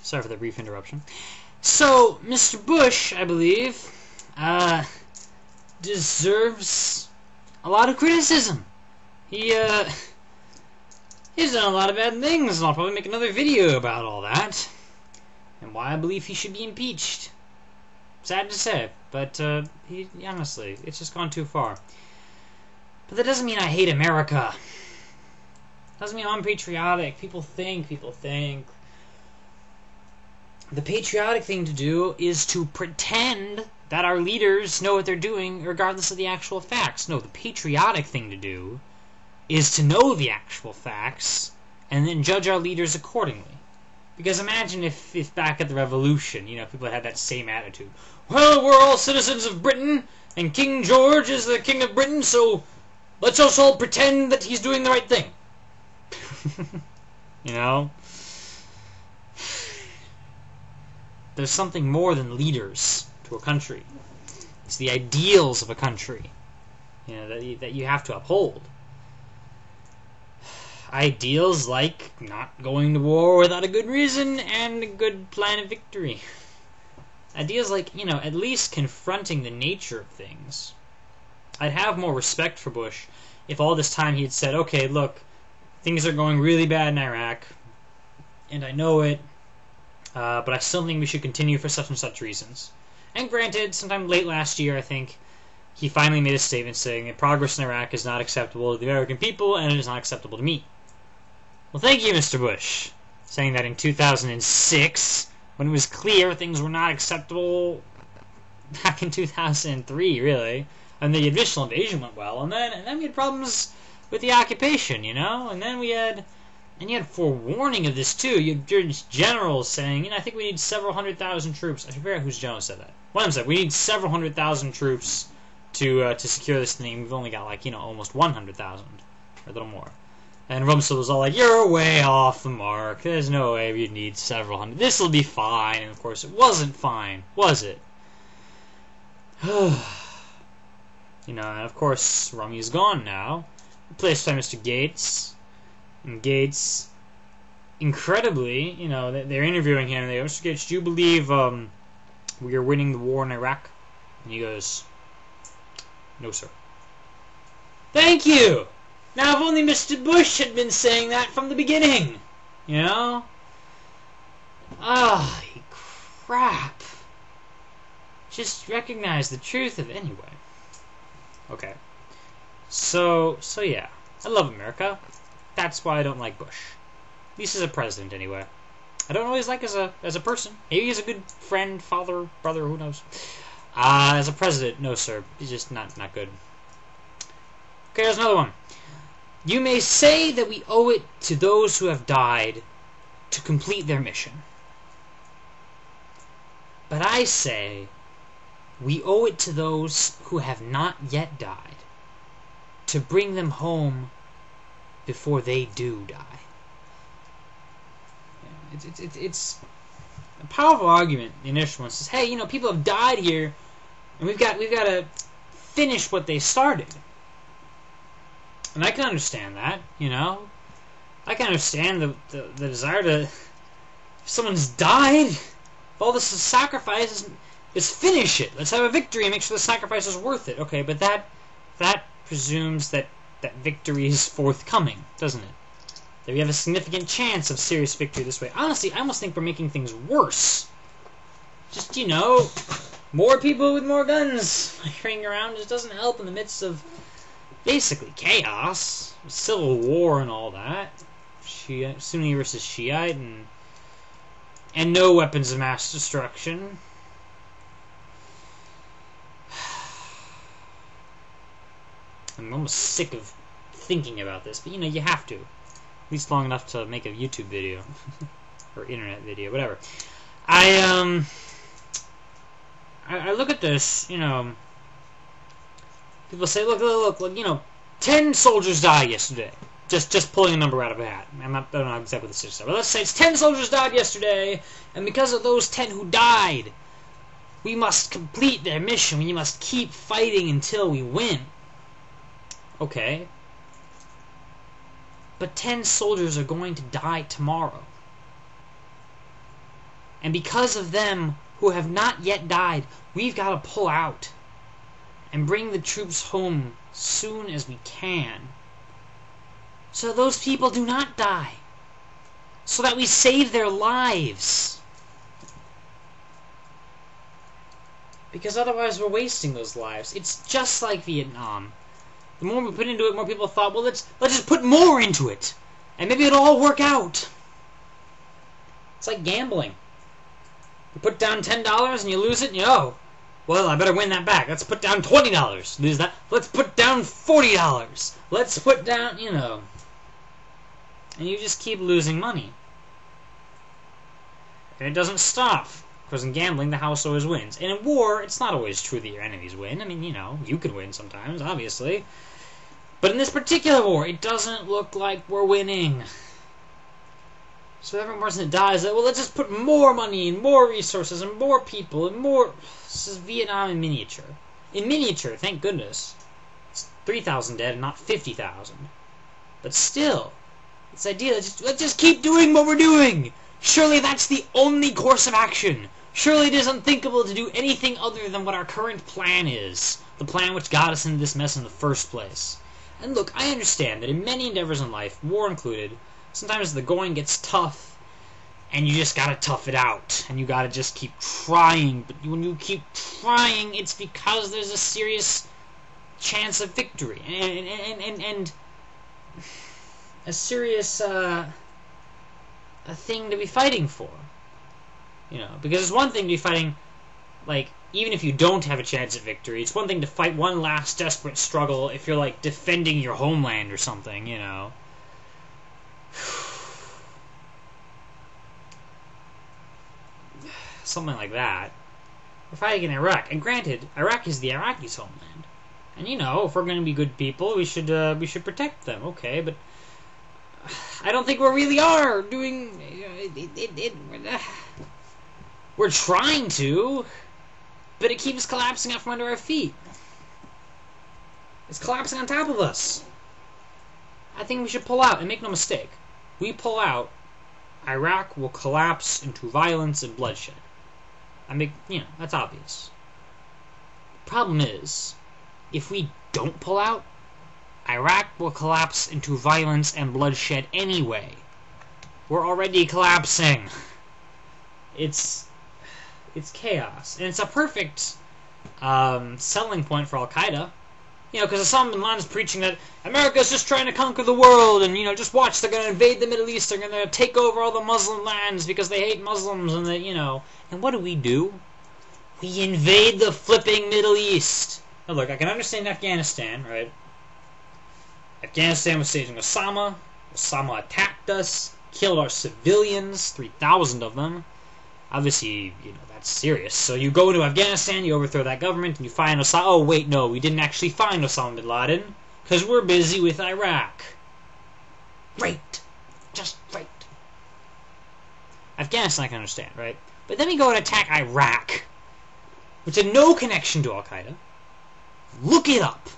Sorry for the brief interruption. So, Mr. Bush, I believe, deserves a lot of criticism. He's done a lot of bad things, and I'll probably make another video about all that, and why I believe he should be impeached. Sad to say, but honestly, it's just gone too far. But that doesn't mean I hate America. Doesn't mean I'm unpatriotic. People think. The patriotic thing to do is to pretend that our leaders know what they're doing, regardless of the actual facts. No, the patriotic thing to do is to know the actual facts and then judge our leaders accordingly. Because imagine if back at the Revolution, people had that same attitude. Well, we're all citizens of Britain, and King George is the King of Britain, so let's also all pretend that he's doing the right thing. There's something more than leaders to a country. It's the ideals of a country, that you have to uphold. Ideals like not going to war without a good reason and a good plan of victory. Ideas like, at least confronting the nature of things. I'd have more respect for Bush if all this time he had said, okay, look, things are going really bad in Iraq, and I know it, but I still think we should continue for such and such reasons. And granted, sometime late last year, I think, he finally made a statement saying that progress in Iraq is not acceptable to the American people, and it is not acceptable to me. Well, thank you, Mr. Bush, saying that in 2006, when it was clear things were not acceptable back in 2003, really, and the initial invasion went well, and then we had problems with the occupation, and then we had... And you had forewarning of this, too. You had generals saying, I think we need several 100,000 troops. I forget whose general said that. One of them said, we need several 100,000 troops to secure this thing. We've only got, almost 100,000. Or a little more. And Rumsfeld was all like, you're way off the mark. There's no way we'd need several hundred. This'll be fine. And, of course, it wasn't fine, was it? And, of course, Rummy's gone now. Replaced by Mr. Gates. And Gates, incredibly, they're interviewing him, and they go, Mr. Gates, do you believe we are winning the war in Iraq? And he goes, no, sir. Thank you! Now, if only Mr. Bush had been saying that from the beginning, Ah, crap. Just recognize the truth of it anyway. Okay. So yeah. I love America. That's why I don't like Bush. At least as a president, anyway. I don't always like as a person. Maybe he's a good friend, father, brother, who knows. As a president, no, sir. He's just not good. Okay, here's another one. You may say that we owe it to those who have died to complete their mission. But I say we owe it to those who have not yet died to bring them home before they do die. It's a powerful argument. The initial one says, hey, people have died here, and we've got to finish what they started. And I can understand that, I can understand the desire to... If someone's died, if all this is sacrifice, is finish it. Let's have a victory and make sure the sacrifice is worth it. Okay, but that presumes that victory is forthcoming, doesn't it? That we have a significant chance of serious victory this way. Honestly, I almost think we're making things worse. Just, more people with more guns firing around just doesn't help in the midst of basically chaos, civil war and all that. Sunni versus Shiite and no weapons of mass destruction. I'm almost sick of thinking about this, but you have to. At least long enough to make a YouTube video. Or internet video, whatever. I look at this, people say, look, 10 soldiers died yesterday. Just pulling a number out of a hat. I don't know exactly what the statistics are, but let's say it's 10 soldiers died yesterday, and because of those 10 who died, we must complete their mission. We must keep fighting until we win. Okay. But 10 soldiers are going to die tomorrow. And because of them who have not yet died, we've got to pull out and bring the troops home soon as we can, so those people do not die, so that we save their lives. Because otherwise we're wasting those lives. It's just like Vietnam. The more we put into it, more people thought, well, let's just put more into it, and maybe it'll all work out. It's like gambling. You put down $10 and you lose it, and well, I better win that back. Let's put down $20. Lose that. Let's put down $40. Let's put down, And you just keep losing money. And it doesn't stop. Because in gambling, the house always wins. And in war, it's not always true that your enemies win. I mean, you can win sometimes, obviously. But in this particular war, it doesn't look like we're winning. So every person that dies, well, let's just put more money and more resources and more people and more. This is Vietnam in miniature. In miniature, thank goodness. It's 3,000 dead and not 50,000. But still, this idea, let's just keep doing what we're doing. Surely that's the only course of action. Surely it is unthinkable to do anything other than what our current plan is. The plan which got us into this mess in the first place. And look, I understand that in many endeavors in life, war included, sometimes the going gets tough, and you just gotta tough it out, and you gotta just keep trying. But when you keep trying, it's because there's a serious chance of victory, and a serious a thing to be fighting for. Because it's one thing to be fighting, like, even if you don't have a chance at victory, it's one thing to fight one last desperate struggle if you're, like, defending your homeland or something, Something like that. We're fighting in Iraq, and granted, Iraq is the Iraqis' homeland. And if we're going to be good people, we should protect them. Okay, but I don't think we really are doing. We're trying to, but it keeps collapsing out from under our feet. It's collapsing on top of us. I think we should pull out, and make no mistake. We pull out, Iraq will collapse into violence and bloodshed. That's obvious. The problem is, if we don't pull out, Iraq will collapse into violence and bloodshed anyway. We're already collapsing. It's chaos. And it's a perfect selling point for Al-Qaeda. Because Osama bin Laden is preaching that America's just trying to conquer the world, and, just watch, they're going to invade the Middle East, they're going to take over all the Muslim lands because they hate Muslims, and And what do? We invade the flipping Middle East. Now look, I can understand Afghanistan, right? Afghanistan was staging Osama. Osama attacked us, killed our civilians, 3,000 of them. Obviously, that's serious. So you go into Afghanistan, you overthrow that government, and you find Osama. Oh, wait, no, we didn't actually find Osama bin Laden, because we're busy with Iraq. Great. Just great. Afghanistan I can understand, right? But then we go and attack Iraq, which had no connection to Al-Qaeda. Look it up.